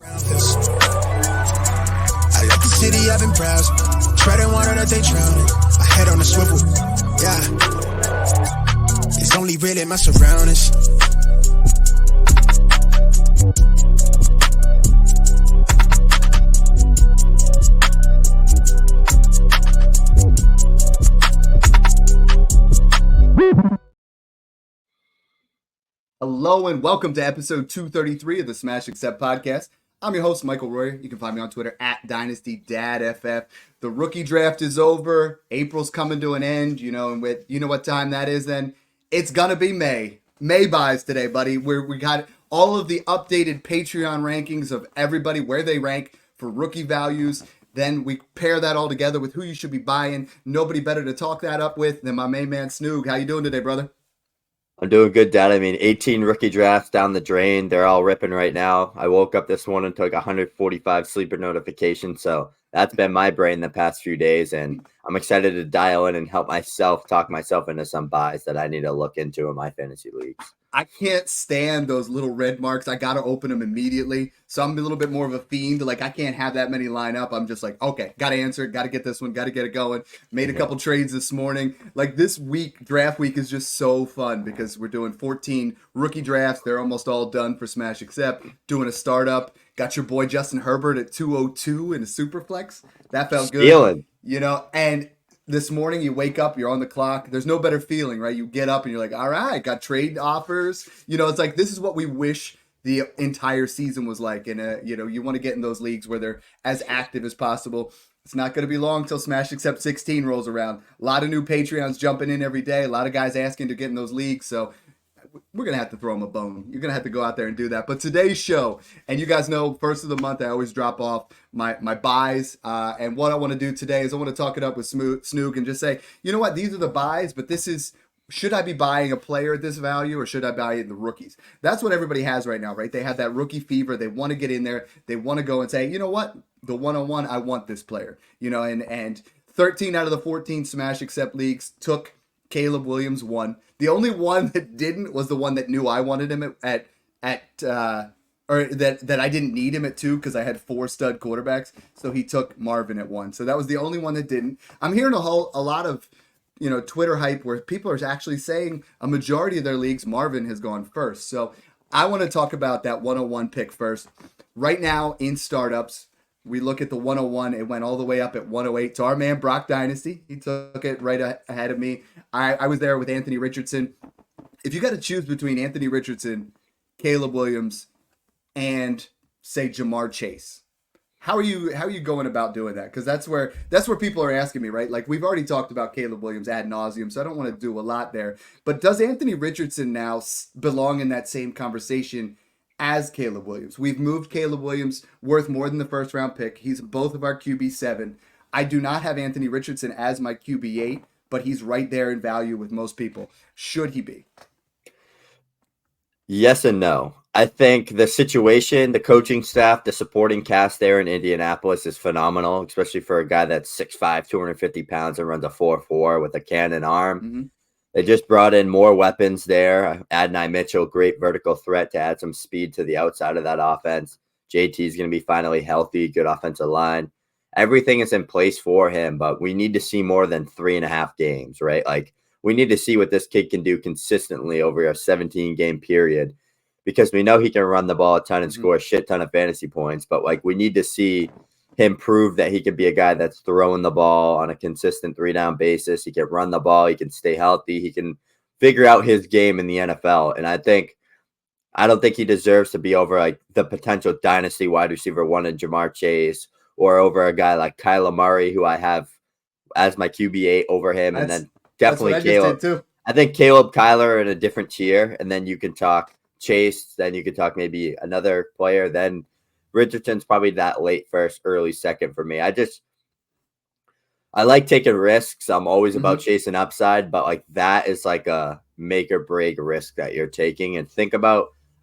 I left the city, I've been browsing, treading water that they drowning. My head on a swivel, yeah. It's only really my surroundings. Hello and welcome to episode 233 of the Smash Accept podcast. I'm your host, Michael Royer. You can find me on Twitter at DynastyDadFF. The rookie draft is over. April's coming to an end, and you know what time that is then? It's going to be May. May buys today, buddy. We got all of the updated Patreon rankings of everybody, where they rank for rookie values. Then we pair that all together with who you should be buying. Nobody better to talk that up with than my main man, Snoog. How you doing today, brother? I'm doing good, Dad. 18 rookie drafts down the drain. They're all ripping right now. I woke up this morning and took 145 sleeper notifications. So that's been my brain the past few days. And I'm excited to dial in and help myself talk myself into some buys that I need to look into in my fantasy leagues. I can't stand those little red marks. I got to open them immediately. So I'm a little bit more of a fiend. Like, I can't have that many line up. I'm just like, okay, got to answer it. Got to get this one. Got to get it going. Made a couple trades this morning. Like, this week, draft week is just so fun because we're doing 14 rookie drafts. They're almost all done for Smash Accept. Doing a startup. Got your boy Justin Herbert at 202 in a super flex. That felt good. Stealing. And this morning you wake up, you're on the clock. There's no better feeling, right? You get up and you're like, all right, got trade offers. It's like, this is what we wish the entire season was like. And, you want to get in those leagues where they're as active as possible. It's not going to be long till Smash Accept 16 rolls around. A lot of new Patreons jumping in every day. A lot of guys asking to get in those leagues. So we're going to have to throw them a bone. You're going to have to go out there and do that. But today's show, and you guys know, first of the month, I always drop off my buys. And what I want to do today is I want to talk it up with Snoog and just say, you know what, these are the buys, but this is, should I be buying a player at this value or should I buy the rookies? That's what everybody has right now, right? They have that rookie fever. They want to get in there. They want to go and say, you know what, the one-on-one, I want this player. And 13 out of the 14 Smash Accept leagues took Caleb Williams one. The only one that didn't was the one that knew I wanted him at or that I didn't need him at 2 because I had 4 stud quarterbacks. So he took Marvin at 1. So that was the only one that didn't. I'm hearing a lot of Twitter hype where people are actually saying a majority of their leagues Marvin has gone first. So I want to talk about that 101 pick first. Right now in startups, we look at the 101. It went all the way up at 108 to our man, Brock Dynasty. He took it right ahead of me. I was there with Anthony Richardson. If you got to choose between Anthony Richardson, Caleb Williams, and, say, Jamar Chase, how are you going about doing that? Because that's where people are asking me, right? Like, we've already talked about Caleb Williams ad nauseum, so I don't want to do a lot there. But does Anthony Richardson now belong in that same conversation as Caleb Williams? We've moved Caleb Williams worth more than the first round pick. He's both of our QB7. I do not have Anthony Richardson as my QB8, but he's right there in value with most people. Should he be? Yes and no. I think the situation, the coaching staff, the supporting cast there in Indianapolis is phenomenal, especially for a guy that's 6'5", 250 pounds and runs a 4.4 with a cannon arm. Mm-hmm. They just brought in more weapons there. Adonai Mitchell, great vertical threat to add some speed to the outside of that offense. JT is going to be finally healthy, good offensive line. Everything is in place for him, but we need to see more than 3.5 games, right? Like, we need to see what this kid can do consistently over a 17-game period because we know he can run the ball a ton and score a shit ton of fantasy points, but, like, we need to see him prove that he could be a guy that's throwing the ball on a consistent 3-down basis. He can run the ball. He can stay healthy. He can figure out his game in the NFL. And I don't think he deserves to be over like the potential dynasty wide receiver 1 in Jamar Chase or over a guy like Kyler Murray, who I have as my QB8 over him. And then definitely Caleb. I think Caleb, Kyler are in a different tier. And then you can talk Chase. Then you can talk maybe another player. Then Richardson's probably that late first, early second for me. I like taking risks. I'm always about chasing upside, but like that is like a make or break risk that you're taking. And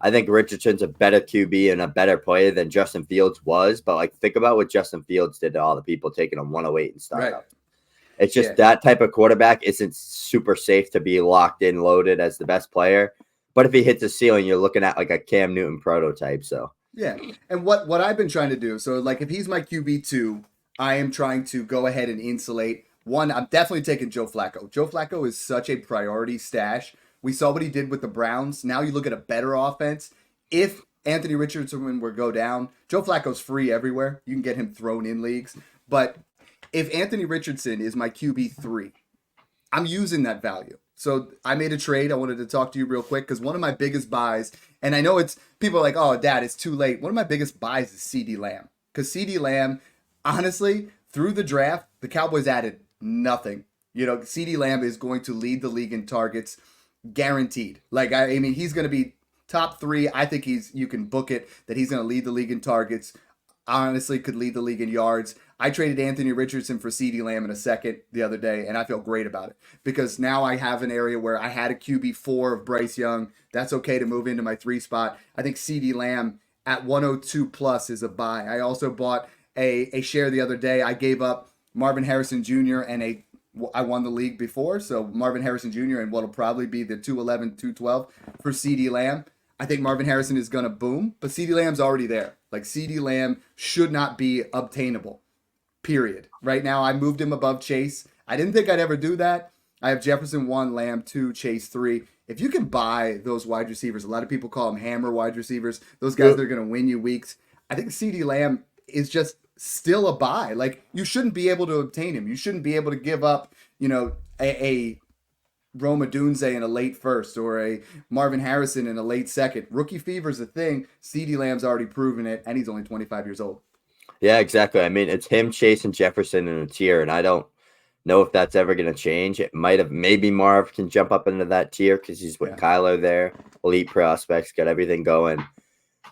I think Richardson's a better QB and a better player than Justin Fields was, but like think about what Justin Fields did to all the people taking him 108 and startup. Right. It's just that type of quarterback isn't super safe to be locked in, loaded as the best player. But if he hits the ceiling, you're looking at like a Cam Newton prototype. So Yeah. And what I've been trying to do, so like if he's my QB2, I am trying to go ahead and insulate. One, I'm definitely taking Joe Flacco. Joe Flacco is such a priority stash. We saw what he did with the Browns. Now you look at a better offense. If Anthony Richardson were to go down, Joe Flacco's free everywhere. You can get him thrown in leagues. But if Anthony Richardson is my QB3, I'm using that value. So I made a trade. I wanted to talk to you real quick because one of my biggest buys, and I know it's people are like, oh, Dad, it's too late. One of my biggest buys is CeeDee Lamb. Because CeeDee Lamb, honestly, through the draft, the Cowboys added nothing. You know, CeeDee Lamb is going to lead the league in targets, guaranteed. Like, I mean, he's going to be top 3. I think you can book it that he's going to lead the league in targets. Honestly, could lead the league in yards. I traded Anthony Richardson for CeeDee Lamb in a second the other day, and I feel great about it because now I have an area where I had a QB4 of Bryce Young. That's okay to move into my 3 spot. I think CeeDee Lamb at 102 plus is a buy. I also bought a share the other day. I gave up Marvin Harrison Jr. and I won the league before, so Marvin Harrison Jr. and what'll probably be the 211, 212 for CeeDee Lamb. I think Marvin Harrison is going to boom, but CeeDee Lamb's already there. Like, CeeDee Lamb should not be obtainable, period. Right now, I moved him above Chase. I didn't think I'd ever do that. I have Jefferson 1, Lamb 2, Chase 3. If you can buy those wide receivers, a lot of people call them hammer wide receivers, those guys that are going to win you weeks. I think CeeDee Lamb is just still a buy. Like, you shouldn't be able to obtain him. You shouldn't be able to give up, a Rome Odunze in a late first or a Marvin Harrison in a late second. Rookie fever's a thing. CeeDee Lamb's already proven it, and he's only 25 years old. Yeah, exactly. I mean, it's him, Chase, and Jefferson in a tier, and I don't know if that's ever going to change. It might have. Maybe Marv can jump up into that tier because he's with Kyler there. Elite prospects, got everything going.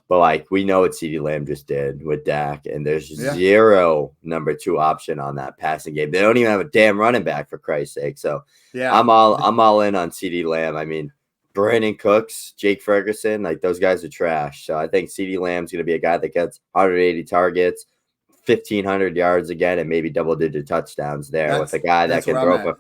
But, like, we know what CeeDee Lamb just did with Dak, and there's zero number 2 option on that passing game. They don't even have a damn running back, for Christ's sake. So, I'm all in on CeeDee Lamb. I mean, Brandon Cooks, Jake Ferguson, like, those guys are trash. So, I think CeeDee Lamb's going to be a guy that gets 180 targets, 1,500 yards again, and maybe double-digit touchdowns there with a guy that can throw for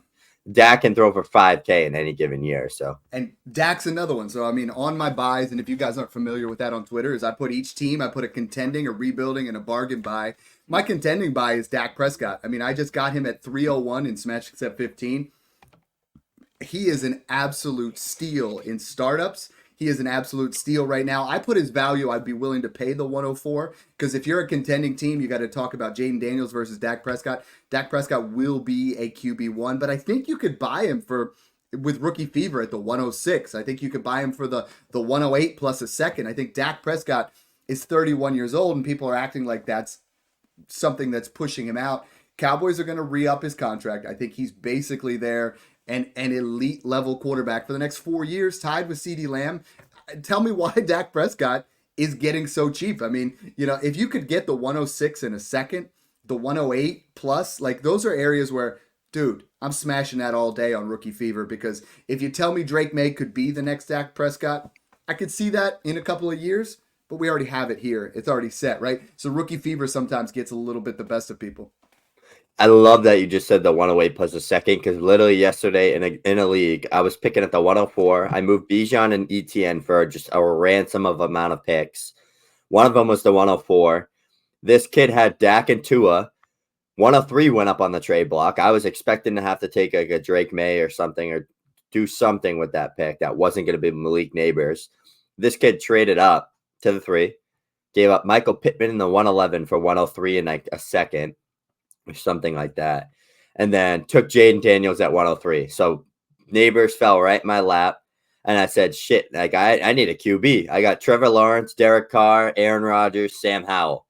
Dak can throw for 5K in any given year. So, and Dak's another one. So, I mean, on my buys, and if you guys aren't familiar with that on Twitter, is I put each team, I put a contending, a rebuilding, and a bargain buy. My contending buy is Dak Prescott. I mean, I just got him at 301 in Smash Accept 15. He is an absolute steal in startups. He is an absolute steal right now. I put his value, I'd be willing to pay the 104 because if you're a contending team, you got to talk about Jaden Daniels versus Dak Prescott. Dak Prescott will be a QB1, but I think you could buy him with rookie fever at the 106. I think you could buy him for the 108 plus a second. I think Dak Prescott is 31 years old and people are acting like that's something that's pushing him out. Cowboys are going to re-up his contract. I think he's basically there. And an elite level quarterback for the next 4 years, tied with CeeDee Lamb. Tell me why Dak Prescott is getting so cheap. I mean, if you could get the 106 in a second, the 108 plus, like those are areas where, dude, I'm smashing that all day on Rookie Fever because if you tell me Drake May could be the next Dak Prescott, I could see that in a couple of years, but we already have it here. It's already set, right? So Rookie Fever sometimes gets a little bit the best of people. I love that you just said the 108 plus a second because literally yesterday in a league, I was picking at the 104. I moved Bijan and ETN for just a ransom of amount of picks. One of them was the 104. This kid had Dak and Tua. 103 went up on the trade block. I was expecting to have to take like a Drake May or something or do something with that pick that wasn't going to be Malik Neighbors. This kid traded up to the 3, gave up Michael Pittman in the 111 for 103 in like a second. Or something like that. And then took Jaden Daniels at 103. So Neighbors fell right in my lap. And I said, shit, like I need a QB. I got Trevor Lawrence, Derek Carr, Aaron Rodgers, Sam Howell.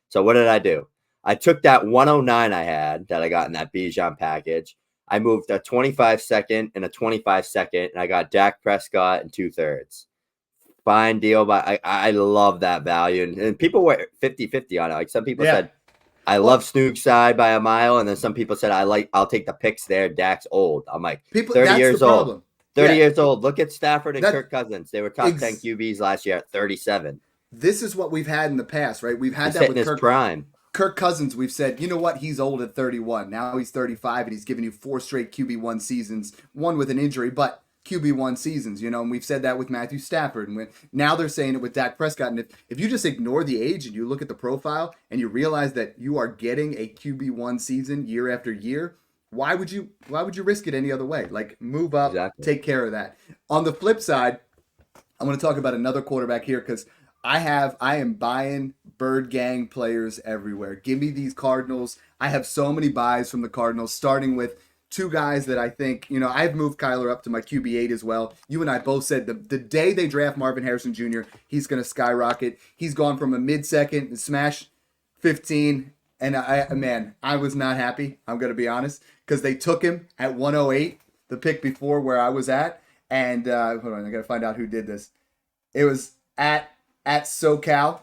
So what did I do? I took that 109 I had that I got in that Bijan package. I moved a 25 second and a 25 second. And I got Dak Prescott in 2/3. Fine deal. But I love that value. And people were 50-50 on it. Like some people said, I love Snoog's side by a mile, and then some people said I'll take the picks there. Dak's old. I'm like 30 years old. 30 years old. Look at Stafford and Kirk Cousins. They were top 10 QBs last year at 37. This is what we've had in the past, right? We've had that with Kirk prime. Kirk Cousins. We've said, you know what? He's old at 31. Now he's 35, and he's given you 4 straight QB1 seasons, one with an injury. But QB1 seasons, and we've said that with Matthew Stafford, and now they're saying it with Dak Prescott. And if you just ignore the age and you look at the profile and you realize that you are getting a QB1 season year after year, why would you risk it any other way? Like, move up, Exactly. take care of that. On the flip side, I'm going to talk about another quarterback here because I am buying Bird Gang players everywhere. Give me these Cardinals. I have so many buys from the Cardinals, starting with two guys that I think, I've moved Kyler up to my QB8 as well. You and I both said the day they draft Marvin Harrison Jr., he's going to skyrocket. He's gone from a mid-second and smash 15. And I was not happy. I'm going to be honest, because they took him at 108, the pick before where I was at. And hold on, I got to find out who did this. It was at SoCal.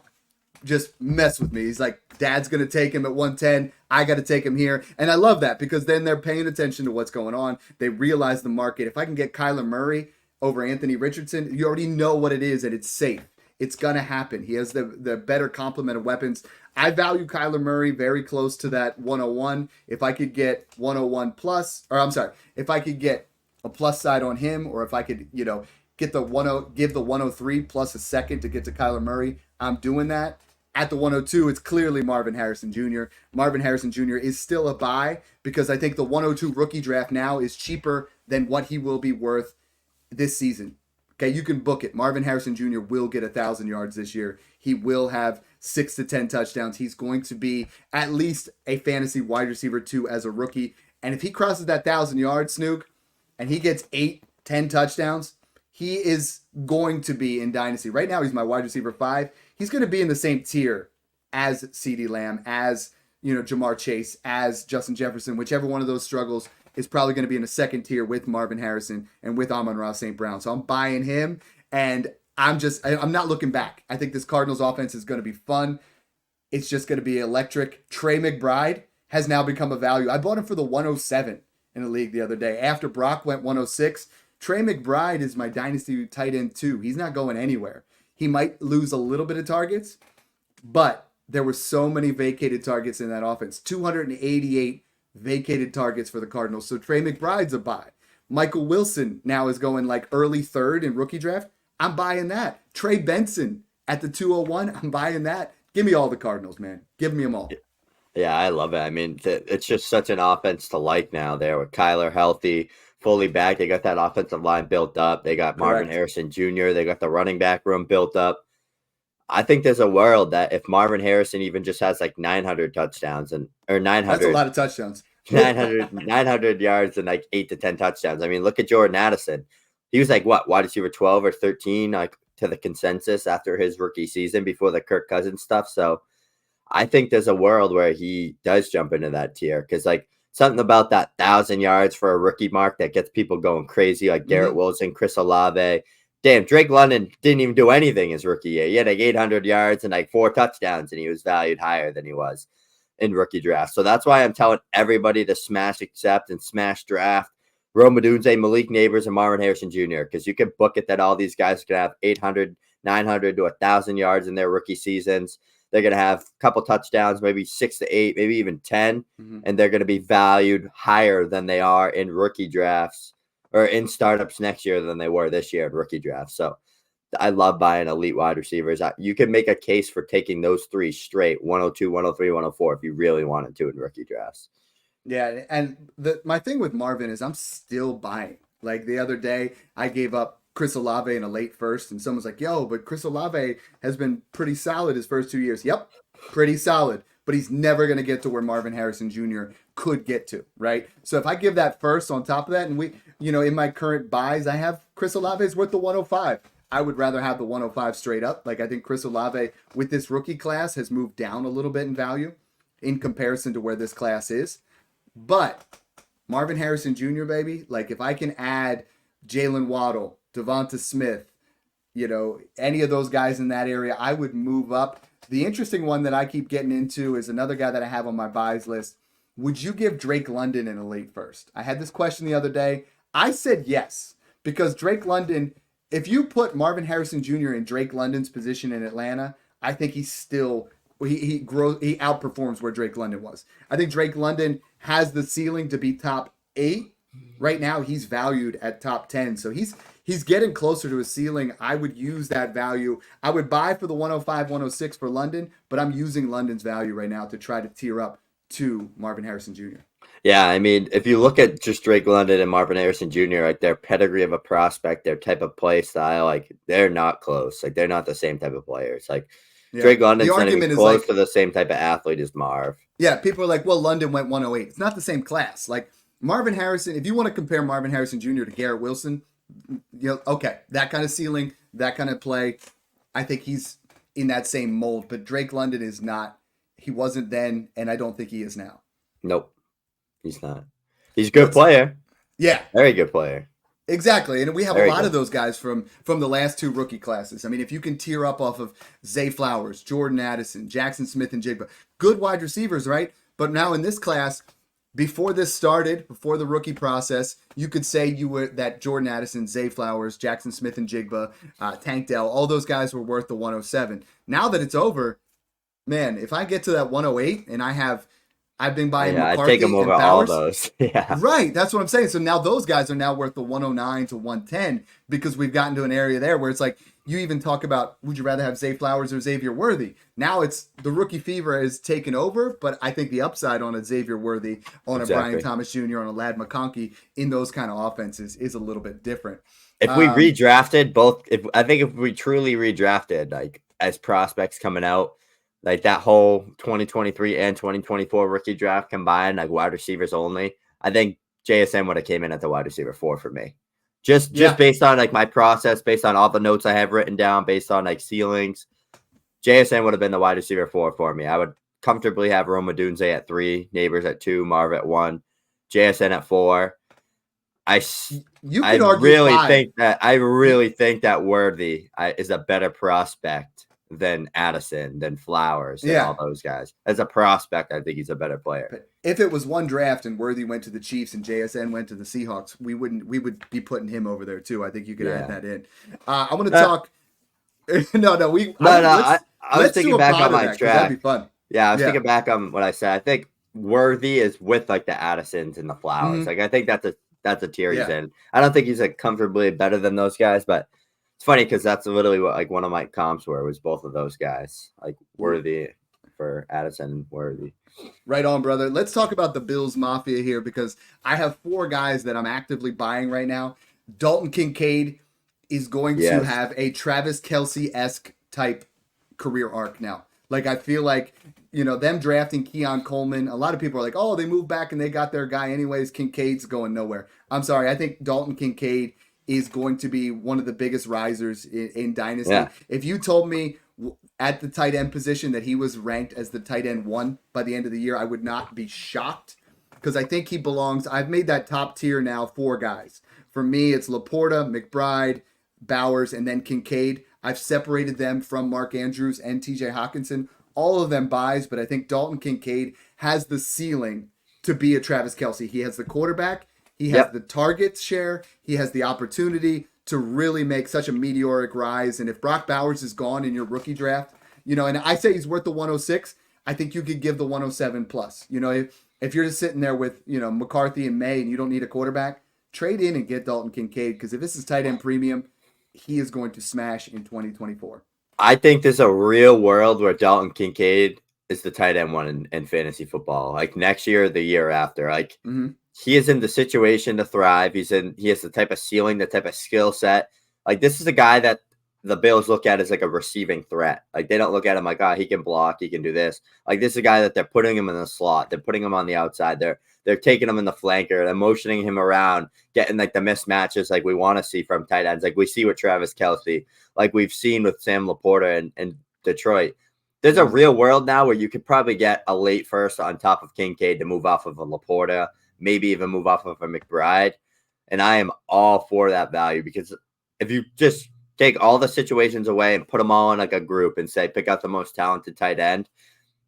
Just mess with me. He's like, Dad's going to take him at 110. I got to take him here. And I love that because then they're paying attention to what's going on. They realize the market. If I can get Kyler Murray over Anthony Richardson, you already know what it is and it's safe. It's going to happen. He has the better complement of weapons. I value Kyler Murray very close to that 101. If I could get 101 plus, or I'm sorry, if I could get a plus side on him, or if I could, get the give the 103 plus a second to get to Kyler Murray, I'm doing that. At the 102, it's clearly Marvin Harrison Jr. Marvin Harrison Jr. is still a buy because I think the 102 rookie draft now is cheaper than what he will be worth this season. Okay, you can book it. Marvin Harrison Jr. will get 1,000 yards this year. He will have 6 to 10 touchdowns. He's going to be at least a fantasy wide receiver 2 as a rookie. And if he crosses that 1,000 yards, Snook, and he gets 8, 10 touchdowns, he is going to be in Dynasty. Right now, he's my wide receiver 5. He's going to be in the same tier as CeeDee Lamb, as Jamar Chase, as Justin Jefferson. Whichever one of those struggles is probably going to be in a second tier with Marvin Harrison and with Amon-Ra St. Brown. So I'm buying him, and I'm not looking back. I think this Cardinals offense is going to be fun. It's just going to be electric. Trey McBride has now become a value. I bought him for the 107 in the league the other day. After Brock went 106, Trey McBride is my Dynasty tight end 2. He's not going anywhere. He might lose a little bit of targets, but there were so many vacated targets in that offense. 288 vacated targets for the Cardinals. So Trey McBride's a buy. Michael Wilson now is going like early 3rd in rookie draft. I'm buying that. Trey Benson at the 201. I'm buying that. Give me all the Cardinals, man. Give me them all. Yeah, I love it. I mean, it's just such an offense to like now there with Kyler healthy, fully back. They got that offensive line built up. They got Marvin Harrison Jr. They got the running back room built up. I think there's a world that if Marvin Harrison even just has like 900 touchdowns or 900. That's a lot of touchdowns. 900 yards and like 8 to 10 touchdowns. I mean, look at Jordan Addison. He was like, what, wide receiver 12 or 13, like to the consensus after his rookie season before the Kirk Cousins stuff. So I think there's a world where he does jump into that tier because like something about that 1,000 yards for a rookie mark that gets people going crazy, like Garrett Wilson, Chris Olave. Damn, Drake London didn't even do anything his rookie year. He had like 800 yards and like 4 touchdowns, and he was valued higher than he was in rookie draft. So that's why I'm telling everybody to smash accept and smash draft Rome Odunze, Malik Neighbors, and Marvin Harrison Jr. because you can book it that all these guys can have 800, 900 to 1,000 yards in their rookie seasons. They're going to have a couple touchdowns, maybe 6 to 8, maybe even 10, and they're going to be valued higher than they are in rookie drafts or in startups next year than they were this year in rookie drafts. So I love buying elite wide receivers. You can make a case for taking those 3 straight, 102, 103, 104, if you really wanted to in rookie drafts. Yeah, and my thing with Marvin is I'm still buying. Like the other day, I gave up Chris Olave in a late first, and someone's like, yo, but Chris Olave has been pretty solid his first 2 years. Yep, pretty solid. But he's never going to get to where Marvin Harrison Jr. could get to, right? So if I give that first on top of that, and in my current buys, I have Chris Olave is worth the 105. I would rather have the 105 straight up. Like I think Chris Olave with this rookie class has moved down a little bit in value in comparison to where this class is. But Marvin Harrison Jr., baby, like if I can add Jalen Waddle, Devonta Smith, any of those guys in that area, I would move up. The interesting one that I keep getting into is another guy that I have on my buys list. Would you give Drake London in a late first? I had this question the other day. I said yes, because Drake London, if you put Marvin Harrison Jr. in Drake London's position in Atlanta, I think he's still he outperforms where Drake London was. I think Drake London has the ceiling to be top 8 right now he's valued at top 10. So he's getting closer to his ceiling. I would use that value. I would buy for the 105, 106 for London, but I'm using London's value right now to try to tier up to Marvin Harrison Jr. Yeah, I mean, if you look at just Drake London and Marvin Harrison Jr., like their pedigree of a prospect, their type of play style, like they're not close. Like they're not the same type of players. Like Drake London's not even close to the same type of athlete as Marv. Yeah, people are like, well, London went 108. It's not the same class. Like Marvin Harrison, if you want to compare Marvin Harrison Jr. to Garrett Wilson, okay, that kind of ceiling, that kind of play, I think he's in that same mold. But Drake London is not. He wasn't then, and I don't think he is now. Nope. He's not. He's a good player. Yeah. Very good player. Exactly. And we have a lot of those guys from the last two rookie classes. I mean, if you can tier up off of Zay Flowers, Jordan Addison, Jackson Smith and Jigba, good wide receivers, right? But now in this class, before this started, before the rookie process, you could say you were that Jordan Addison, Zay Flowers, Jackson Smith and Jigba, Tank Dell, all those guys were worth the 107. Now that it's over, man, if I get to that 108 and I've been buying McCarthy I take them over all those. Yeah. Right. That's what I'm saying. So now those guys are now worth the 109 to 110 because we've gotten to an area there where it's like you even talk about, would you rather have Zay Flowers or Xavier Worthy? Now it's the rookie fever is taken over, but I think the upside on a Xavier Worthy, on a Brian Thomas Jr., on a Ladd McConkey in those kind of offenses is a little bit different. If we redrafted if we truly redrafted like as prospects coming out, like that whole 2023 and 2024 rookie draft combined, like wide receivers only, I think JSN would have came in at the wide receiver 4 for me. Just based on like my process, based on all the notes I have written down, based on like ceilings, JSN would have been the wide receiver 4 for me. I would comfortably have Rome Odunze at 3, Neighbors at 2, Marv at 1, JSN at 4. I really think that Worthy is a better prospect than Addison, than Flowers, and all those guys. As a prospect, I think he's a better player. But if it was one draft and Worthy went to the Chiefs and JSN went to the Seahawks, we would be putting him over there too. I think you could add that in. I want to talk. I was thinking back on my track. That'd be fun. Yeah, I was thinking back on what I said. I think Worthy is with like the Addisons and the Flowers. Mm-hmm. Like I think that's a tier he's in. I don't think he's like comfortably better than those guys, but it's funny because that's literally what like one of my comps was both of those guys, like Worthy for Addison and Worthy. Right on, brother. Let's talk about the Bills Mafia here because I have 4 guys that I'm actively buying right now. Dalton Kincaid is going to have a Travis Kelce-esque type career arc now. Like I feel like, them drafting Keon Coleman, a lot of people are like, oh, they moved back and they got their guy anyways. Kincaid's going nowhere. I'm sorry. I think Dalton Kincaid is going to be one of the biggest risers in Dynasty. Yeah. If you told me at the tight end position that he was ranked as the tight end 1 by the end of the year, I would not be shocked because I think he belongs. I've made that top tier now 4 guys. For me, it's Laporta, McBride, Bowers, and then Kincaid. I've separated them from Mark Andrews and TJ Hawkinson. All of them buys, but I think Dalton Kincaid has the ceiling to be a Travis Kelce. He has the quarterback. He has the target share. He has the opportunity to really make such a meteoric rise. And if Brock Bowers is gone in your rookie draft, and I say he's worth the 106, I think you could give the 107 plus. If you're just sitting there with, McCarthy and May and you don't need a quarterback, trade in and get Dalton Kincaid because if this is tight end premium, he is going to smash in 2024. I think there's a real world where Dalton Kincaid is the tight end 1 in fantasy football. Like next year or the year after. Like he is in the situation to thrive. He has the type of ceiling, the type of skill set. Like this is a guy that the Bills look at as like a receiving threat. Like they don't look at him like, he can block, he can do this. Like this is a guy that they're putting him in the slot. They're putting him on the outside. They're taking him in the flanker. They're motioning him around, getting like the mismatches like we want to see from tight ends. Like we see with Travis Kelce, like we've seen with Sam Laporta and Detroit. There's a real world now where you could probably get a late first on top of Kincaid to move off of a Laporta, maybe even move off of a McBride. And I am all for that value because if you just take all the situations away and put them all in like a group and say, pick out the most talented tight end,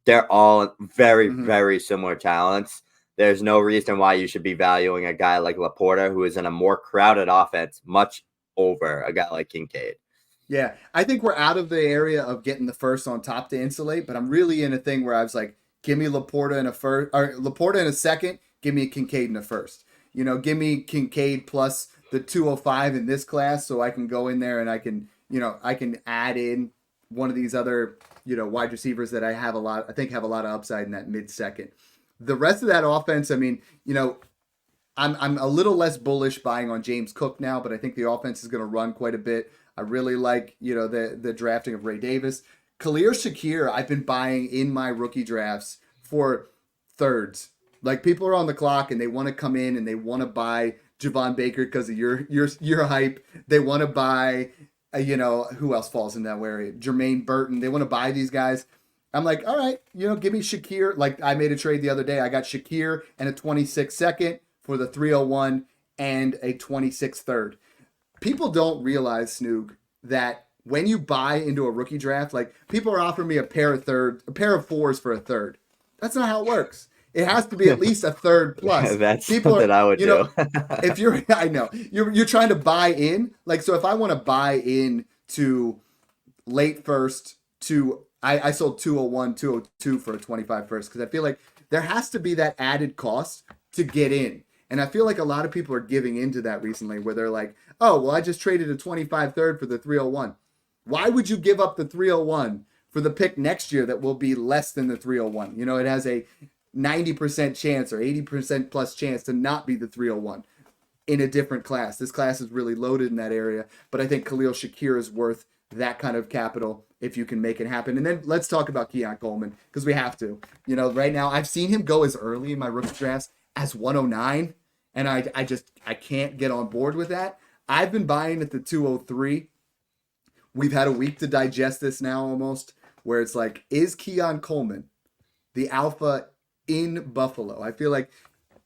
they're all very, very similar talents. There's no reason why you should be valuing a guy like Laporta, who is in a more crowded offense, much over a guy like Kincaid. Yeah, I think we're out of the area of getting the first on top to insulate, but I'm really in a thing where I was like, give me Laporta in a first, or Laporta in a second, give me a Kincaid in a first. give me Kincaid plus the 205 in this class so I can go in there and I can add in one of these other, wide receivers that I think have a lot of upside in that mid-second. The rest of that offense, I mean, I'm a little less bullish buying on James Cook now, but I think the offense is going to run quite a bit. I really like, the drafting of Ray Davis. Khalil Shakir, I've been buying in my rookie drafts for thirds. Like, people are on the clock and they want to come in and they want to buy Javon Baker because of your hype. They want to buy, who else falls in that area? Jermaine Burton. They want to buy these guys. I'm like, all right, give me Shakir. Like, I made a trade the other day. I got Shakir and a 26 second for the 301 and a 26 third. People don't realize, Snoog, that when you buy into a rookie draft, like, people are offering me a pair of fours for a third. That's not how it works. It has to be at least a third plus. That's something I would do. If you're trying to buy in, like, so if I want to buy in to late first to, I sold 201, 202 for a 25 first, because I feel like there has to be that added cost to get in. And I feel like a lot of people are giving into that recently, where they're like, oh, well, I just traded a 25 third for the 301. Why would you give up the 301 for the pick next year that will be less than the 301? It has a 90% chance or 80% plus chance to not be the 301 in a different class. This class is really loaded in that area, but I think Khalil Shakir is worth that kind of capital if you can make it happen. And then let's talk about Keon Coleman, because we have to. Right now, I've seen him go as early in my rookie drafts as 109, and I can't get on board with that. I've been buying at the 203. We've had a week to digest this now almost, where it's like, is Keon Coleman the alpha in Buffalo? I feel like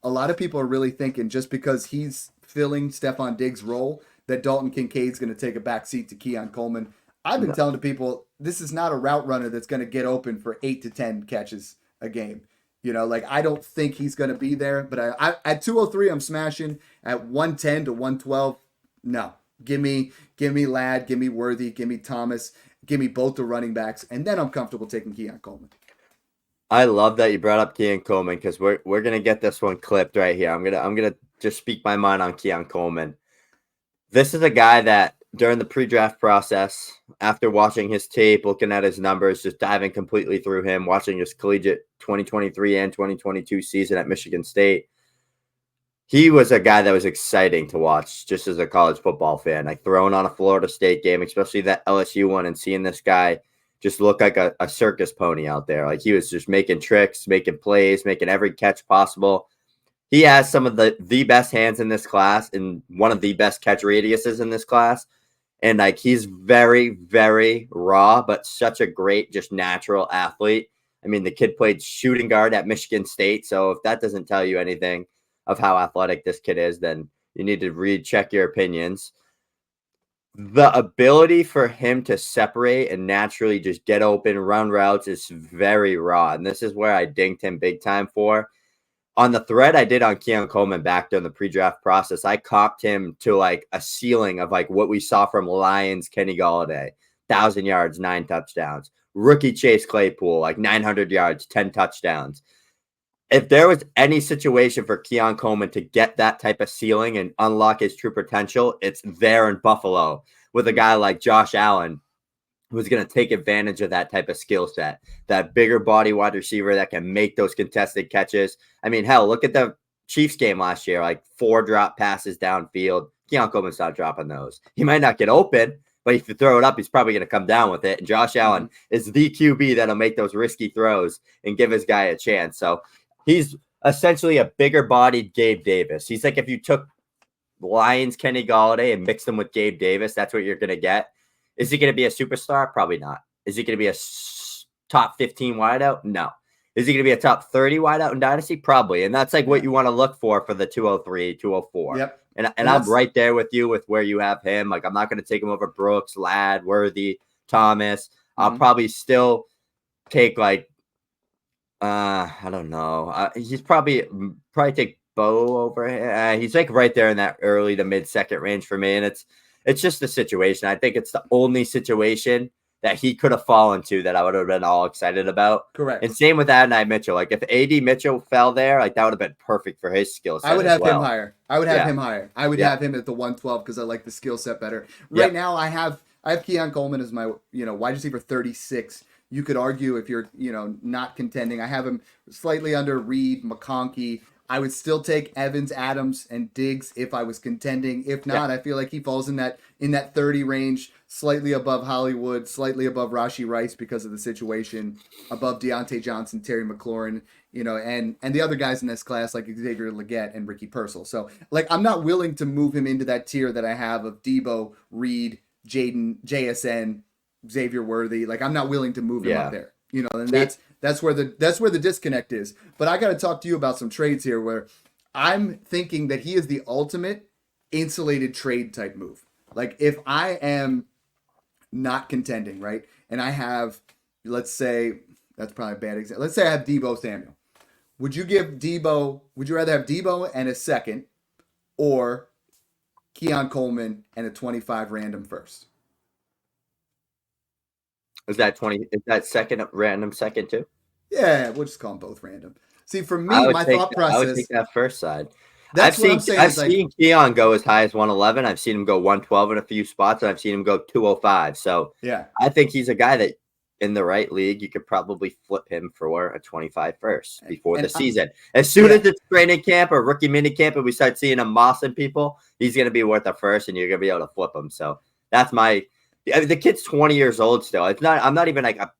a lot of people are really thinking just because he's filling Stephon Diggs' role that Dalton Kincaid's going to take a back seat to Keon Coleman. I've been telling people this is not a route runner that's going to get open for 8 to 10 catches a game. I don't think he's going to be there, but I at 203, I'm smashing. At 110 to 112, no. Give me Ladd, give me Worthy, give me Thomas, give me both the running backs, and then I'm comfortable taking Keon Coleman. I love that you brought up Keon Coleman, because we're gonna get this one clipped right here. I'm gonna just speak my mind on Keon Coleman. This is a guy that during the pre-draft process, after watching his tape, looking at his numbers, just diving completely through him, watching his collegiate 2023 and 2022 season at Michigan State, he was a guy that was exciting to watch just as a college football fan. Like, throwing on a Florida State game, especially that LSU one, and seeing this guy just look like a circus pony out there. Like, he was just making tricks, making plays, making every catch possible. He has some of the best hands in this class and one of the best catch radiuses in this class. And, like, he's very, very raw, but such a great, just natural athlete. I mean, the kid played shooting guard at Michigan State. So if that doesn't tell you anything of how athletic this kid is, then you need to recheck your opinions. The ability for him to separate and naturally just get open, run routes is very raw. And this is where I dinged him big time for. On the thread I did on Keon Coleman back during the pre-draft process, I copped him to like a ceiling of like what we saw from Lions Kenny Golladay, 1,000 yards, 9 touchdowns. Rookie Chase Claypool, like 900 yards, 10 touchdowns. If there was any situation for Keon Coleman to get that type of ceiling and unlock his true potential, it's there in Buffalo with a guy like Josh Allen, who's going to take advantage of that type of skill set, that bigger body wide receiver that can make those contested catches. I mean, hell, look at the Chiefs game last year, like 4 drop passes downfield. Keon Coleman's not dropping those. He might not get open, but if you throw it up, he's probably going to come down with it. And Josh Allen is the QB that'll make those risky throws and give his guy a chance. So he's essentially a bigger bodied Gabe Davis. He's like if you took Lions Kenny Golladay and mixed him with Gabe Davis, that's what you're going to get. Is he going to be a superstar? Probably not. Is he going to be a top 15 wideout? No. Is he going to be a top 30 wideout in Dynasty? Probably. And that's like what you want to look for the 203, 204. Yep. And I'm right there with you with where you have him. Like, I'm not going to take him over Brooks, Ladd, Worthy, Thomas. I'll probably still take like, I don't know. He's probably take Bo over him. He's like right there in that early to mid second range for me. And it's just the situation. I think it's the only situation that he could have fallen to that I would have been all excited about. Correct. And same with Adonai Mitchell. Like if AD Mitchell fell there, like that would have been perfect for his skill set. I would have him higher. I would have him higher. I would have him at the 112 because I like the skill set better. Right now, I have Keon Coleman as my wide receiver 36. You could argue if you're not contending. I have him slightly under Reed, McConkey. I would still take Evans, Adams, and Diggs if I was contending. If not, I feel like he falls in that 30 range, slightly above Hollywood, slightly above Rashee Rice because of the situation, above Deontay Johnson, Terry McLaurin, and the other guys in this class like Xavier Legette and Ricky Purcell. So, like, I'm not willing to move him into that tier that I have of Debo, Reed, Jaden, JSN, Xavier Worthy. Like, I'm not willing to move him up there. And that's where the disconnect is. But I got to talk to you about some trades here where I'm thinking that he is the ultimate insulated trade type move. Like if I am not contending, right? And I have, let's say, that's probably a bad example. Let's say I have Debo Samuel. Would you rather have Debo and a second or Keon Coleman and a 25 random first? Is that second random second too? Yeah, we'll just call them both random. See, for me, my thought process. I would take that first side. That's what I'm saying. I've seen Keon go as high as 111. I've seen him go 112 in a few spots, and I've seen him go 205. So yeah, I think he's a guy that in the right league, you could probably flip him for a 25 first before the season. As soon as it's training camp or rookie mini camp and we start seeing him mossing people, he's going to be worth a first and you're going to be able to flip him. So that's the kid's 20 years old still. I'm not even like a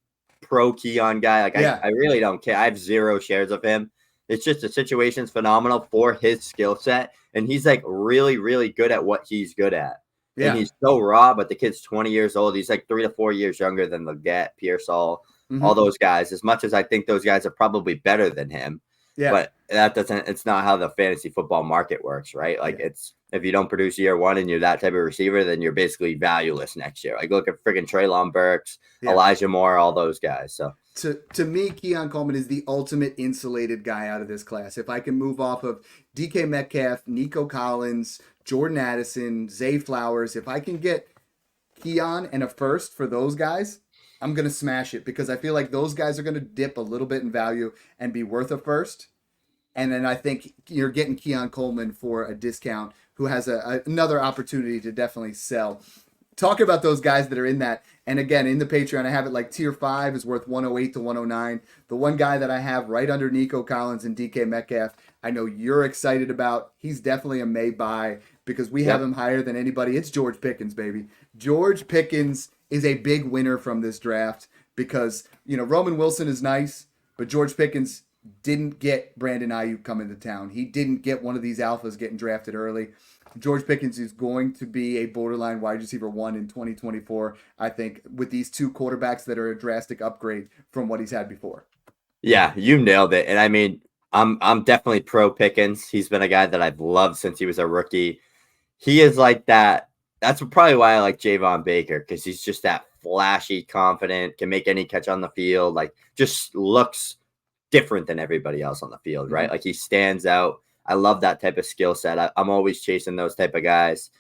pro Keon guy. Like I really don't care. I have 0 shares of him. It's just the situation's phenomenal for his skill set. And he's like really, really good at what he's good at. Yeah. And he's so raw, but the kid's 20 years old. He's like 3 to 4 years younger than Legette, Pearsall, all those guys. As much as I think those guys are probably better than him. Yeah. But it's not how the fantasy football market works, right? Like it's, if you don't produce year one and you're that type of receiver, then you're basically valueless next year. Like look at freaking Treylon Burks, Elijah Moore, all those guys. So to me, Keon Coleman is the ultimate insulated guy out of this class. If I can move off of DK Metcalf, Nico Collins, Jordan Addison, Zay Flowers, if I can get Keon and a first for those guys, I'm going to smash it because I feel like those guys are going to dip a little bit in value and be worth a first. And then I think you're getting Keon Coleman for a discount who has another opportunity to definitely sell. Talk about those guys that are in that. And again, in the Patreon, I have it like tier 5 is worth 108 to 109. The one guy that I have right under Nico Collins and DK Metcalf, I know you're excited about. He's definitely a may buy because we have him higher than anybody. It's George Pickens, baby. George Pickens is a big winner from this draft because, Roman Wilson is nice, but George Pickens didn't get Brandon Ayuk coming to town. He didn't get one of these alphas getting drafted early. George Pickens is going to be a borderline wide receiver 1 in 2024, I think, with these two quarterbacks that are a drastic upgrade from what he's had before. Yeah, you nailed it. And I mean, I'm definitely pro Pickens. He's been a guy that I've loved since he was a rookie. He is like that. That's probably why I like Javon Baker, because he's just that flashy, confident, can make any catch on the field, like just looks different than everybody else on the field, right? Like he stands out. I love that type of skill set. I'm always chasing those type of guys.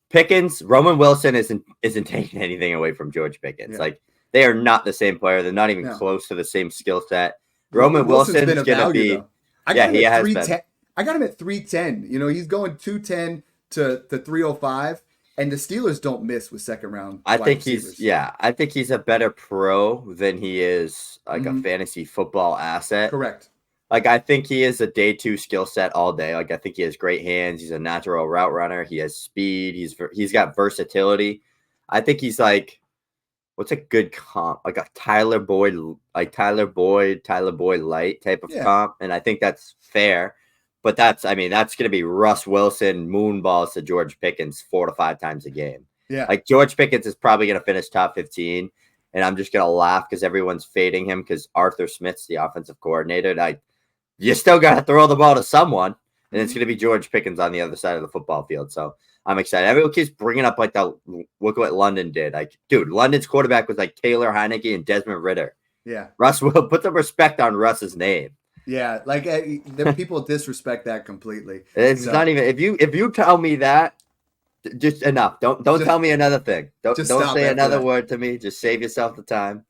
Pickens, Roman Wilson isn't taking anything away from George Pickens. Yeah. Like they are not the same player. They're not even close to the same skill set. Roman Wilson's going to be. He has been. I got him at 310. He's going 210 to 305. And the Steelers don't miss with second round. I think he's a better pro than he is like a fantasy football asset. Correct. Like I think he is a day 2 skill set all day. Like I think he has great hands. He's a natural route runner. He has speed. He's got versatility. I think he's like, what's a good comp? Like a Tyler Boyd light type of comp. And I think that's fair. But that's going to be Russ Wilson moonballs to George Pickens 4 to 5 times a game. Yeah. Like George Pickens is probably going to finish top 15. And I'm just going to laugh because everyone's fading him because Arthur Smith's the offensive coordinator. You still got to throw the ball to someone. And it's going to be George Pickens on the other side of the football field. So I'm excited. Everyone keeps bringing up look what London did. Like, dude, London's quarterback was like Taylor Heineke and Desmond Ritter. Yeah. Russ will put some respect on Russ's name. Yeah, like the people disrespect that completely. It's not even if you tell me that Just enough. Don't tell me another thing. Don't say another word to me. Just save yourself the time.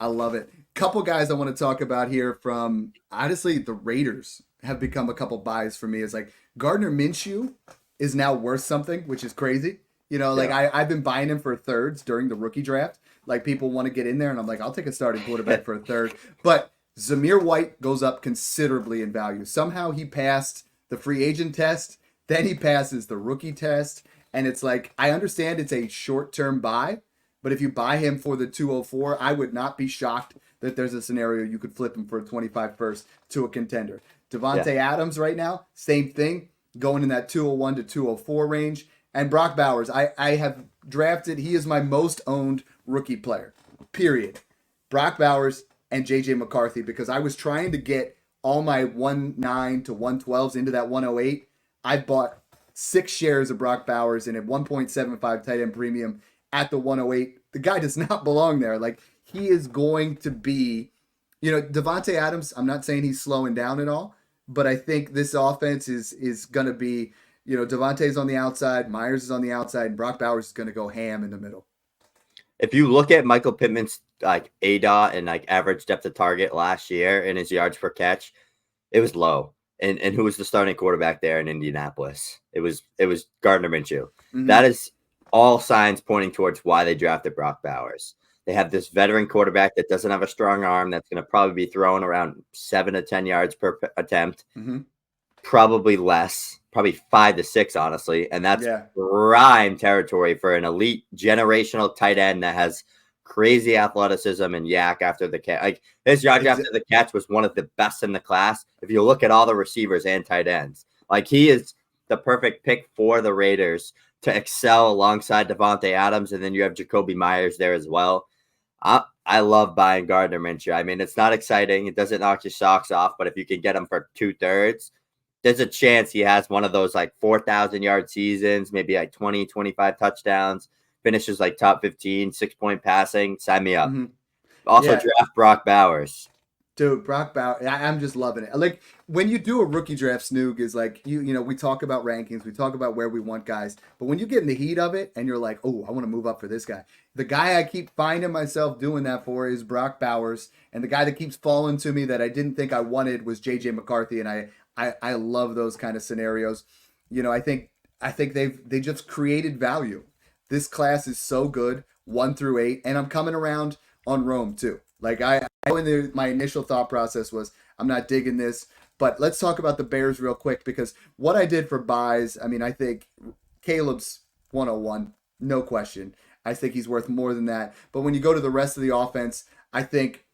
I love it. Couple guys I want to talk about here from, honestly, the Raiders have become a couple buys for me. It's like Gardner Minshew is now worth something, which is crazy. Like I've been buying him for thirds during the rookie draft. Like people want to get in there, and I'm like, I'll take a starting quarterback for a third. But Zamir White goes up considerably in value. Somehow he passed the free agent test, then he passes the rookie test, and it's like, I understand it's a short-term buy, but if you buy him for the 204, I would not be shocked that there's a scenario you could flip him for a 25 first to a contender. Devontae Adams right now, same thing, going in that 201 to 204 range. And Brock Bowers, I have drafted, he is my most owned rookie player, period. Brock Bowers and J.J. McCarthy, because I was trying to get all my 1.9 to 112s into that 108. I bought 6 shares of Brock Bowers and at 1.75 tight end premium at the 108. The guy does not belong there. Like, he is going to be, Devontae Adams, I'm not saying he's slowing down at all, but I think this offense is going to be, Devontae's on the outside, Myers is on the outside, and Brock Bowers is going to go ham in the middle. If you look at Michael Pittman's like ADOT and like average depth of target last year and his yards per catch, it was low. And who was the starting quarterback there in Indianapolis? It was Gardner Minshew. Mm-hmm. That is all signs pointing towards why they drafted Brock Bowers. They have this veteran quarterback that doesn't have a strong arm that's going to probably be throwing around 7 to 10 yards per attempt. Mm-hmm. Probably less, probably 5 to 6, honestly. And that's prime territory for an elite generational tight end that has crazy athleticism and yak after the catch. Like his yard after the catch was one of the best in the class. If you look at all the receivers and tight ends, like he is the perfect pick for the Raiders to excel alongside Devontae Adams. And then you have Jacoby Myers there as well. I love buying Gardner Minshew. I mean, it's not exciting. It doesn't knock your socks off, but if you can get him for 2/3, there's a chance he has one of those like 4,000 yard seasons, maybe like 20, 25 touchdowns, finishes like top 15, 6-point passing. Sign me up. Mm-hmm. Also draft Brock Bowers. Dude, Brock Bowers, I'm just loving it. Like when you do a rookie draft, Snoog, is like, we talk about rankings, we talk about where we want guys, but when you get in the heat of it and you're like, oh, I want to move up for this guy. The guy I keep finding myself doing that for is Brock Bowers, and the guy that keeps falling to me that I didn't think I wanted was J.J. McCarthy, and I love those kind of sscenarios. I think they just created value. This class is so good, 1 through 8, and I'm coming around on Rome too. Like my initial thought process was, I'm not digging this, but let's talk about the Bears real quick, because what I did for buys, I mean, I think Caleb's 101, no question. I think he's worth more than that. But when you go to the rest of the offense, I think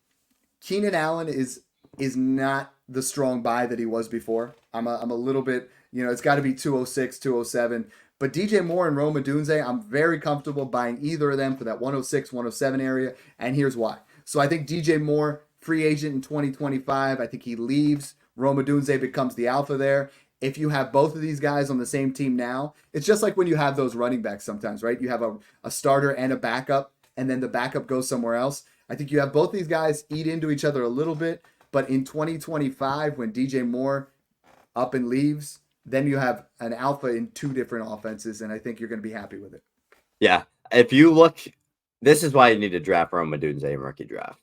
Keenan Allen is not the strong buy that he was before. I'm a little bit, it's got to be 206, 207. But DJ Moore and Rome Odunze, I'm very comfortable buying either of them for that 106, 107 area, and here's why. So I think DJ Moore, free agent in 2025, I think he leaves. Rome Odunze becomes the alpha there. If you have both of these guys on the same team now, it's just like when you have those running backs sometimes, right? You have a starter and a backup, and then the backup goes somewhere else. I think you have both these guys eat into each other a little bit, but in 2025, when DJ Moore up and leaves, then you have an alpha in 2 different offenses, and I think you're going to be happy with it. Yeah. If you look, this is why you need to draft Rome Odunze in rookie draft.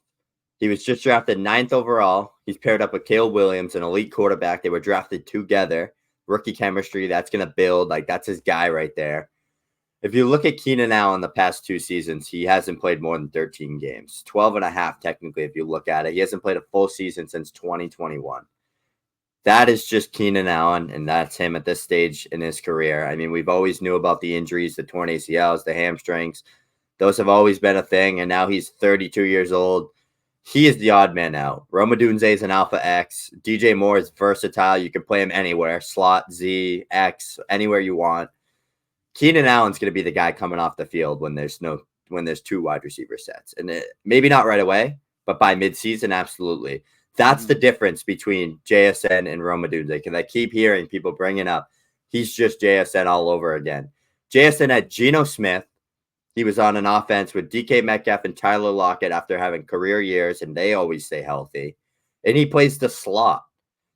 He was just drafted 9th overall. He's paired up with Caleb Williams, an elite quarterback. They were drafted together. Rookie chemistry, that's going to build. Like, that's his guy right there. If you look at Keenan Allen the past 2 seasons, he hasn't played more than 13 games. 12 and a half, technically, if you look at it. He hasn't played a full season since 2021. That is just Keenan Allen, and that's him at this stage in his career. I mean, we've always knew about the injuries, the torn ACLs, the hamstrings. Those have always been a thing, and now he's 32 years old. He is the odd man out. Rome Odunze is an alpha X. DJ Moore is versatile. You can play him anywhere, slot, Z, X, anywhere you want. Keenan Allen's going to be the guy coming off the field when there's 2 wide receiver sets. And maybe not right away, but by midseason, absolutely. That's the difference between JSN and Rome Odunze, because I keep hearing people bringing up, he's just JSN all over again. JSN had Geno Smith. He was on an offense with DK Metcalf and Tyler Lockett after having career years, and they always stay healthy. And he plays the slot.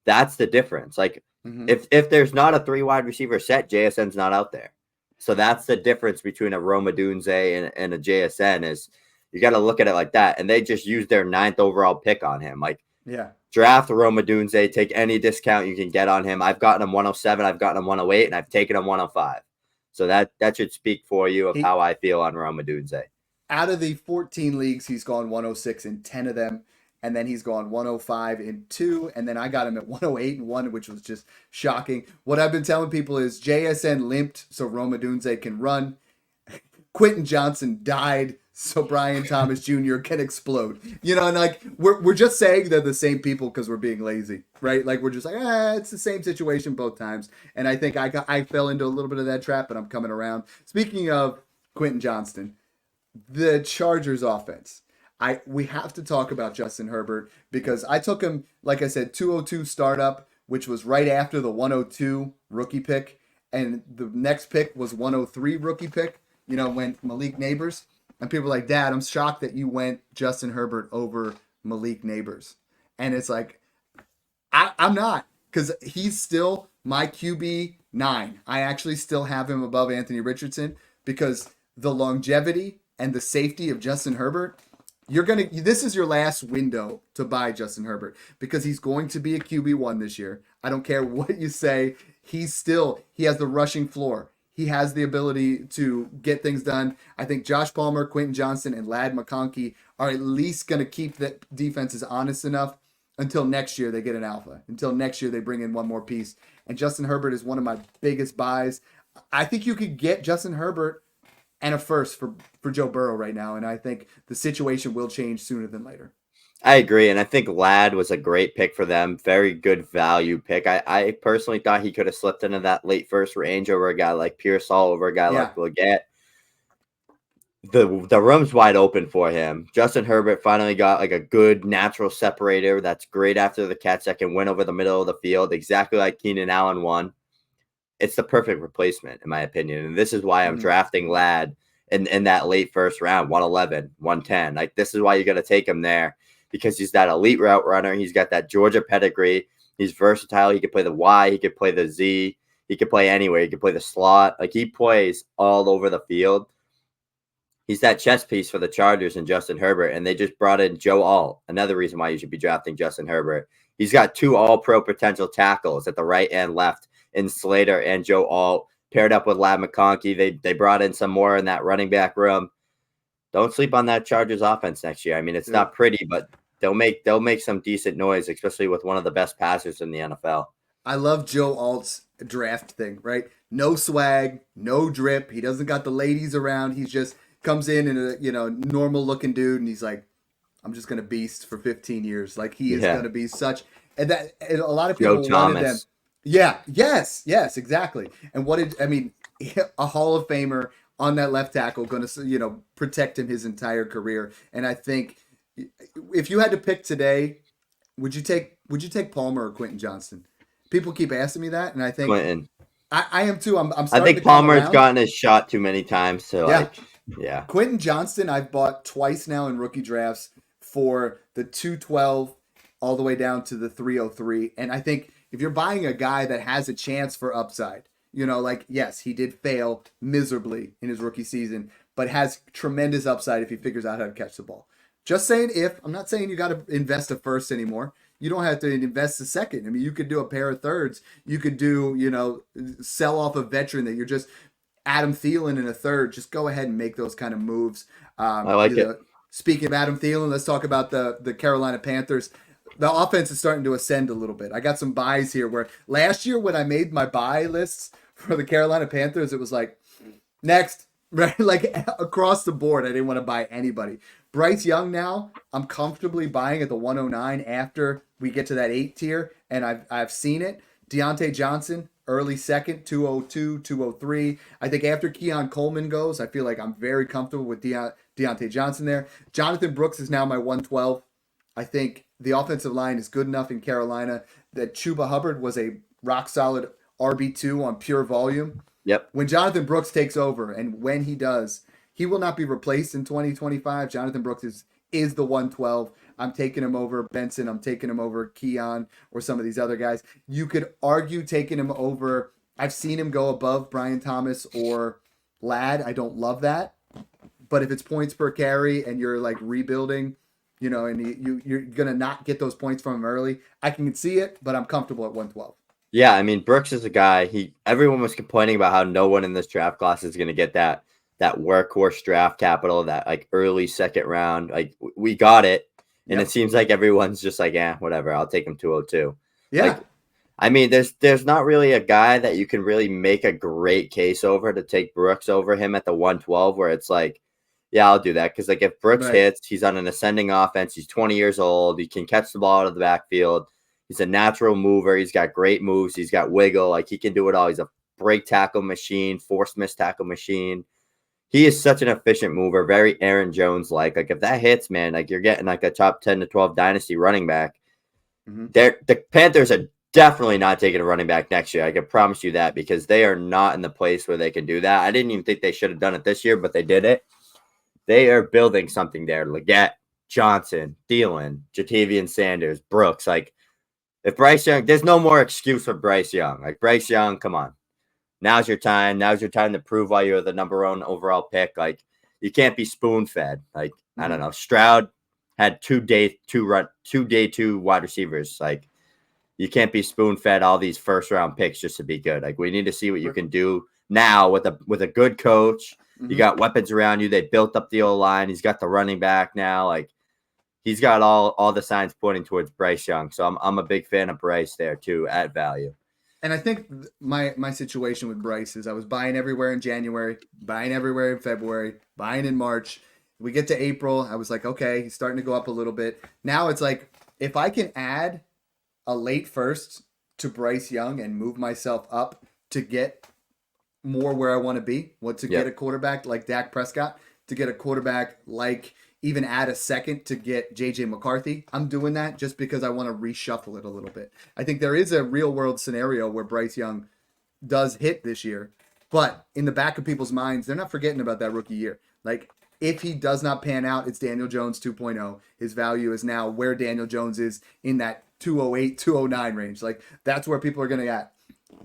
That's the difference. Like, if there's not a 3 wide receiver set, JSN's not out there. So that's the difference between a Rome Odunze and a JSN is you got to look at it like that. And they just used their 9th overall pick on him. Like, Yeah. draft Rome Odunze, take any discount you can get on him. I've gotten him 107, I've gotten him 108, and I've taken him 105. So that should speak for you of how I feel on Rome Odunze. Out of the 14 leagues, he's gone 106 in 10 of them. And then he's gone 105 in 2. And then I got him at 108 in 1, which was just shocking. What I've been telling people is JSN limped so Rome Odunze can run. Quentin Johnson died so Brian Thomas Jr. can explode. You know, and like we're just saying they're the same people because we're being lazy, right? Like we're just like, it's the same situation both times. And I think I fell into a little bit of that trap, but I'm coming around. Speaking of Quentin Johnston, the Chargers offense. We have to talk about Justin Herbert because I took him, like I said, 202 startup, which was right after the 102 rookie pick. And the next pick was 103 rookie pick, you know, when Malik Neighbors. And people were like, Dad, I'm shocked that you went Justin Herbert over Malik Neighbors. And it's like, I'm not, because he's still my QB 9. I actually still have him above Anthony Richardson because the longevity and the safety of Justin Herbert, this is your last window to buy Justin Herbert because he's going to be a QB1 this year. I don't care what you say. He has the rushing floor. He has the ability to get things done. I think Josh Palmer, Quentin Johnston, and Ladd McConkey are at least going to keep the defenses honest enough until next year they get an alpha. Until next year they bring in one more piece. And Justin Herbert is one of my biggest buys. I think you could get Justin Herbert and a first for Joe Burrow right now. And I think the situation will change sooner than later. I agree. And I think Ladd was a great pick for them. Very good value pick. I personally thought he could have slipped into that late first range over a guy like Pearsall, over a guy like Leggett. The room's wide open for him. Justin Herbert finally got like a good natural separator that's great after the catch that can win over the middle of the field, exactly like Keenan Allen won. It's the perfect replacement, in my opinion. And this is why I'm drafting Ladd in that late first round, 111, 110. Like, this is why you got to take him there, because he's that elite route runner. He's got that Georgia pedigree. He's versatile. He can play the Y. He can play the Z. He can play anywhere. He can play the slot. Like, he plays all over the field. He's that chess piece for the Chargers and Justin Herbert. And they just brought in Joe Alt, another reason why you should be drafting Justin Herbert. He's got 2 all-pro potential tackles at the right and left in Slater and Joe Alt, paired up with Ladd McConkey. They brought in some more in that running back room. Don't sleep on that Chargers offense next year. I mean, it's not pretty, but they'll make some decent noise, especially with one of the best passers in the NFL. I love Joe Alt's draft thing, right? No swag, no drip. He doesn't got the ladies around. He just comes in a normal looking dude, and he's like, I'm just gonna beast for 15 years. Like, he is gonna be such, and a lot of people wanted them. Yeah, yes, exactly. And a Hall of Famer on that left tackle, going to protect him his entire career. And I think if you had to pick today, would you take Palmer or Quentin Johnston? People keep asking me that, and I think Quentin. I am too. I'm I think Palmer's gotten his shot too many times. So yeah. Quentin Johnston, I've bought twice now in rookie drafts for the 212 all the way down to the 303, and I think if you're buying a guy that has a chance for upside, yes, he did fail miserably in his rookie season, but has tremendous upside if he figures out how to catch the ball. Just saying I'm not saying you got to invest a first anymore. You don't have to invest a second. I mean, you could do a pair of thirds. You could do, sell off a veteran that you're just Adam Thielen in a third. Just go ahead and make those kind of moves. I like it. Speaking of Adam Thielen, let's talk about the Carolina Panthers. The offense is starting to ascend a little bit. I got some buys here where last year when I made my buy lists for the Carolina Panthers, it was like, next, right? Like across the board, I didn't want to buy anybody. Bryce Young now, I'm comfortably buying at the 109 after we get to that 8 tier, and I've seen it. Deontay Johnson, early second, 202, 203. I think after Keon Coleman goes, I feel like I'm very comfortable with Deontay Johnson there. Jonathan Brooks is now my 112. I think the offensive line is good enough in Carolina that Chuba Hubbard was a rock-solid RB2 on pure volume. Yep. When Jonathan Brooks takes over, and when he does, he will not be replaced in 2025. Jonathan Brooks is the 112. I'm taking him over Benson. I'm taking him over Keon or some of these other guys. You could argue taking him over. I've seen him go above Brian Thomas or lad, I don't love that. But if it's points per carry and you're like rebuilding, you know, and you're going to not get those points from him early, I can see it, but I'm comfortable at 112. Yeah, I mean, Brooks is a guy. Everyone was complaining about how no one in this draft class is going to get that workhorse draft capital, that like early second round. Like we got it, and it seems like everyone's just like, whatever. I'll take him 202. Yeah. Like, I mean, there's not really a guy that you can really make a great case over to take Brooks over him at the 112, where it's like, yeah, I'll do that. Because like if Brooks hits, he's on an ascending offense. He's 20 years old. He can catch the ball out of the backfield. He's a natural mover. He's got great moves. He's got wiggle. Like he can do it all. He's a break tackle machine, force miss tackle machine. He is such an efficient mover, very Aaron Jones-like. Like if that hits, man, like you're getting like a top 10 to 12 dynasty running back. The Panthers are definitely not taking a running back next year. I can promise you that, because they are not in the place where they can do that. I didn't even think they should have done it this year, but they did it. They are building something there. Leggett, Johnson, Thielen, Jatavian Sanders, Brooks. Like if Bryce Young, there's no more excuse for Bryce Young. Like Bryce Young, come on. Now's your time. Now's your time to prove why you're the number one overall pick. Like you can't be spoon fed. Like I don't know. Stroud had two day two wide receivers. Like you can't be spoon fed all these first round picks just to be good. Like we need to see what you can do now with a good coach. You got weapons around you. They built up the O line. He's got the running back now. Like he's got all the signs pointing towards Bryce Young. So I'm a big fan of Bryce there too at value. And I think my situation with Bryce is I was buying everywhere in January, buying everywhere in February, buying in March. We get to April, I was like, okay, he's starting to go up a little bit. Now it's like, if I can add a late first to Bryce Young and move myself up to get more where I want to be, get a quarterback like Dak Prescott, to get a quarterback like even add a second to get J.J. McCarthy, I'm doing that just because I want to reshuffle it a little bit. I think there is a real-world scenario where Bryce Young does hit this year, but in the back of people's minds, they're not forgetting about that rookie year. Like, if he does not pan out, it's Daniel Jones 2.0. His value is now where Daniel Jones is in that 208, 209 range. Like, that's where people are going to get.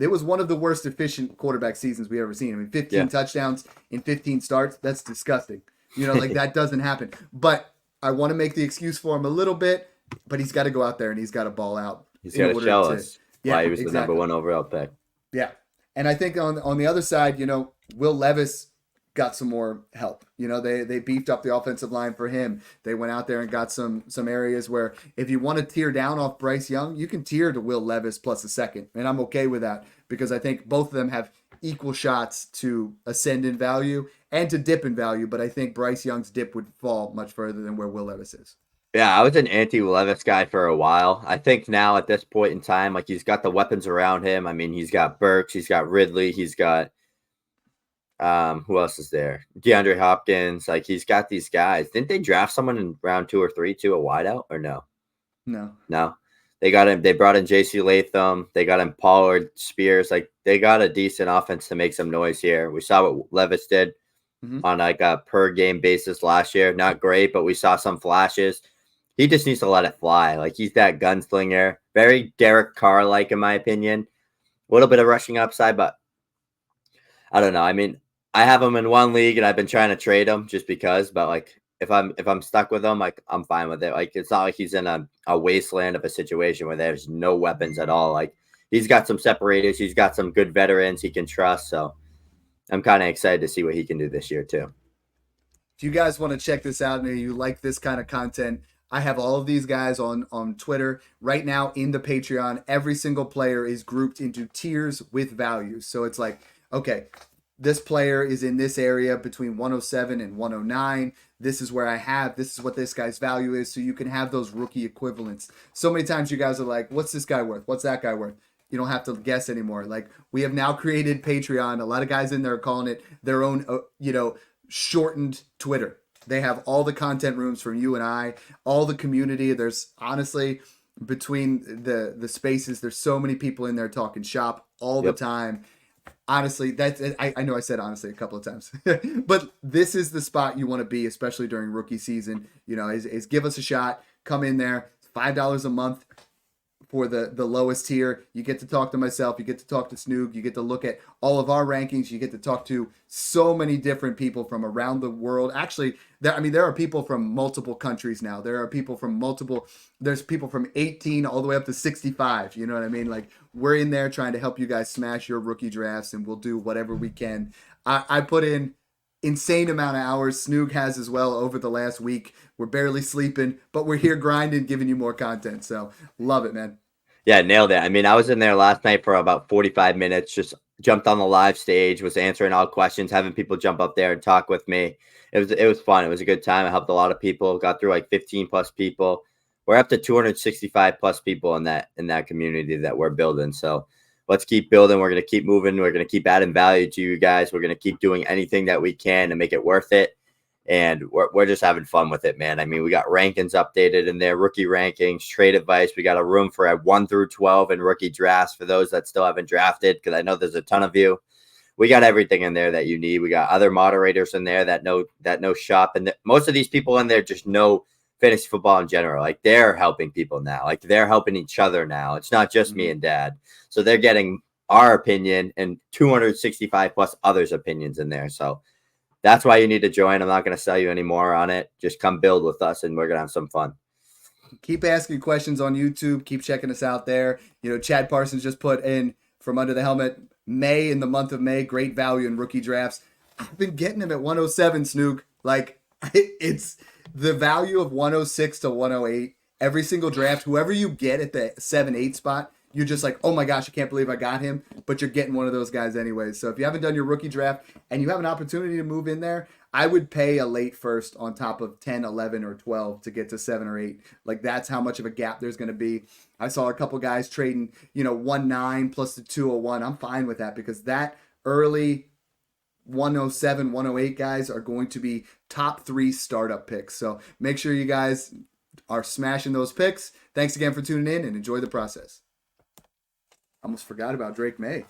It was one of the worst efficient quarterback seasons we've ever seen. I mean, 15 touchdowns in 15 starts, that's disgusting. You know, like that doesn't happen. But I want to make the excuse for him a little bit, but he's got to go out there and he's got to ball out. He's got to show us why he was the number one overall pick. Yeah. And I think on the other side, you know, Will Levis got some more help. You know, they beefed up the offensive line for him. They went out there and got some areas where if you want to tear down off Bryce Young, you can tear to Will Levis plus a second. And I'm okay with that because I think both of them have equal shots to ascend in value and to dip in value, but I think Bryce Young's dip would fall much further than where Will Levis is. Yeah, I was an anti-Levis guy for a while. I think now at this point in time, like he's got the weapons around him. I mean, he's got Burks, he's got Ridley, he's got who else is there? DeAndre Hopkins. Like he's got these guys. Didn't they draft someone in round 2 or 3 to a wideout or no? No. They got him. They brought in J.C. Latham. They got him Pollard, Spears. Like they got a decent offense to make some noise here. We saw what Levis did on like a per game basis last year. Not great, but we saw some flashes. He just needs to let it fly. Like he's that gunslinger, very Derek Carr like in my opinion. A little bit of rushing upside, but I don't know. I mean, I have him in one league and I've been trying to trade him just because. But like if I'm stuck with him, like I'm fine with it. Like it's not like he's in a wasteland of a situation where there's no weapons at all. Like he's got some separators. He's got some good veterans he can trust. So I'm kind of excited to see what he can do this year too. If you guys want to check this out and you like this kind of content, I have all of these guys on Twitter. Right now in the Patreon, every single player is grouped into tiers with values. So it's like, okay, this player is in this area between 107 and 109. This is where this is what this guy's value is. So you can have those rookie equivalents. So many times you guys are like, what's this guy worth? What's that guy worth? You don't have to guess anymore. Like we have now created Patreon. A lot of guys in there are calling it their own, shortened Twitter. They have all the content rooms from you and I, all the community. There's honestly between the spaces, there's so many people in there talking shop all the time. Honestly, I know I said honestly a couple of times, but this is the spot you want to be, especially during rookie season. You know, is give us a shot. Come in there. $5 a month for the lowest tier. You get to talk to myself. You get to talk to Snoog. You get to look at all of our rankings. You get to talk to so many different people from around the world. Actually, there are people from multiple countries now. There's people from 18 all the way up to 65. You know what I mean? Like, we're in there trying to help you guys smash your rookie drafts, and we'll do whatever we can. I put in insane amount of hours. Snoog has as well over the last week. We're barely sleeping, but we're here grinding, giving you more content. So love it, man. Yeah, nailed it. I mean, I was in there last night for about 45 minutes, just jumped on the live stage, was answering all questions, having people jump up there and talk with me. It was fun. It was a good time. I helped a lot of people, got through like 15 plus people. We're up to 265 plus people in that community that we're building. So let's keep building. We're going to keep moving. We're going to keep adding value to you guys. We're going to keep doing anything that we can to make it worth it. And we're just having fun with it, man. I mean, we got rankings updated in there, rookie rankings, trade advice. We got a room for 1 through 12 and rookie drafts for those that still haven't drafted, because I know there's a ton of you. We got everything in there that you need. We got other moderators in there that know shop. And most of these people in there just know fantasy football in general. Like, they're helping people now. Like, they're helping each other now. It's not just me and Dad. So they're getting our opinion and 265 plus others' opinions in there. So that's why you need to join. I'm not going to sell you any more on it. Just come build with us, and we're going to have some fun. Keep asking questions on YouTube. Keep checking us out there. You know, Chad Parsons just put in from Under the Helmet, May, in the month of May, great value in rookie drafts. I've been getting him at 107, Snoog. Like, it's the value of 106 to 108. Every single draft, whoever you get at the 7-8 spot, you're just like, oh my gosh, I can't believe I got him. But you're getting one of those guys anyways. So if you haven't done your rookie draft and you have an opportunity to move in there, I would pay a late first on top of 10, 11, or 12 to get to 7 or 8. Like, that's how much of a gap there's going to be. I saw a couple guys trading, 1-9 plus the 201. I'm fine with that, because that early 107, 108 guys are going to be top 3 startup picks. So make sure you guys are smashing those picks. Thanks again for tuning in, and enjoy the process. Almost forgot about Drake May.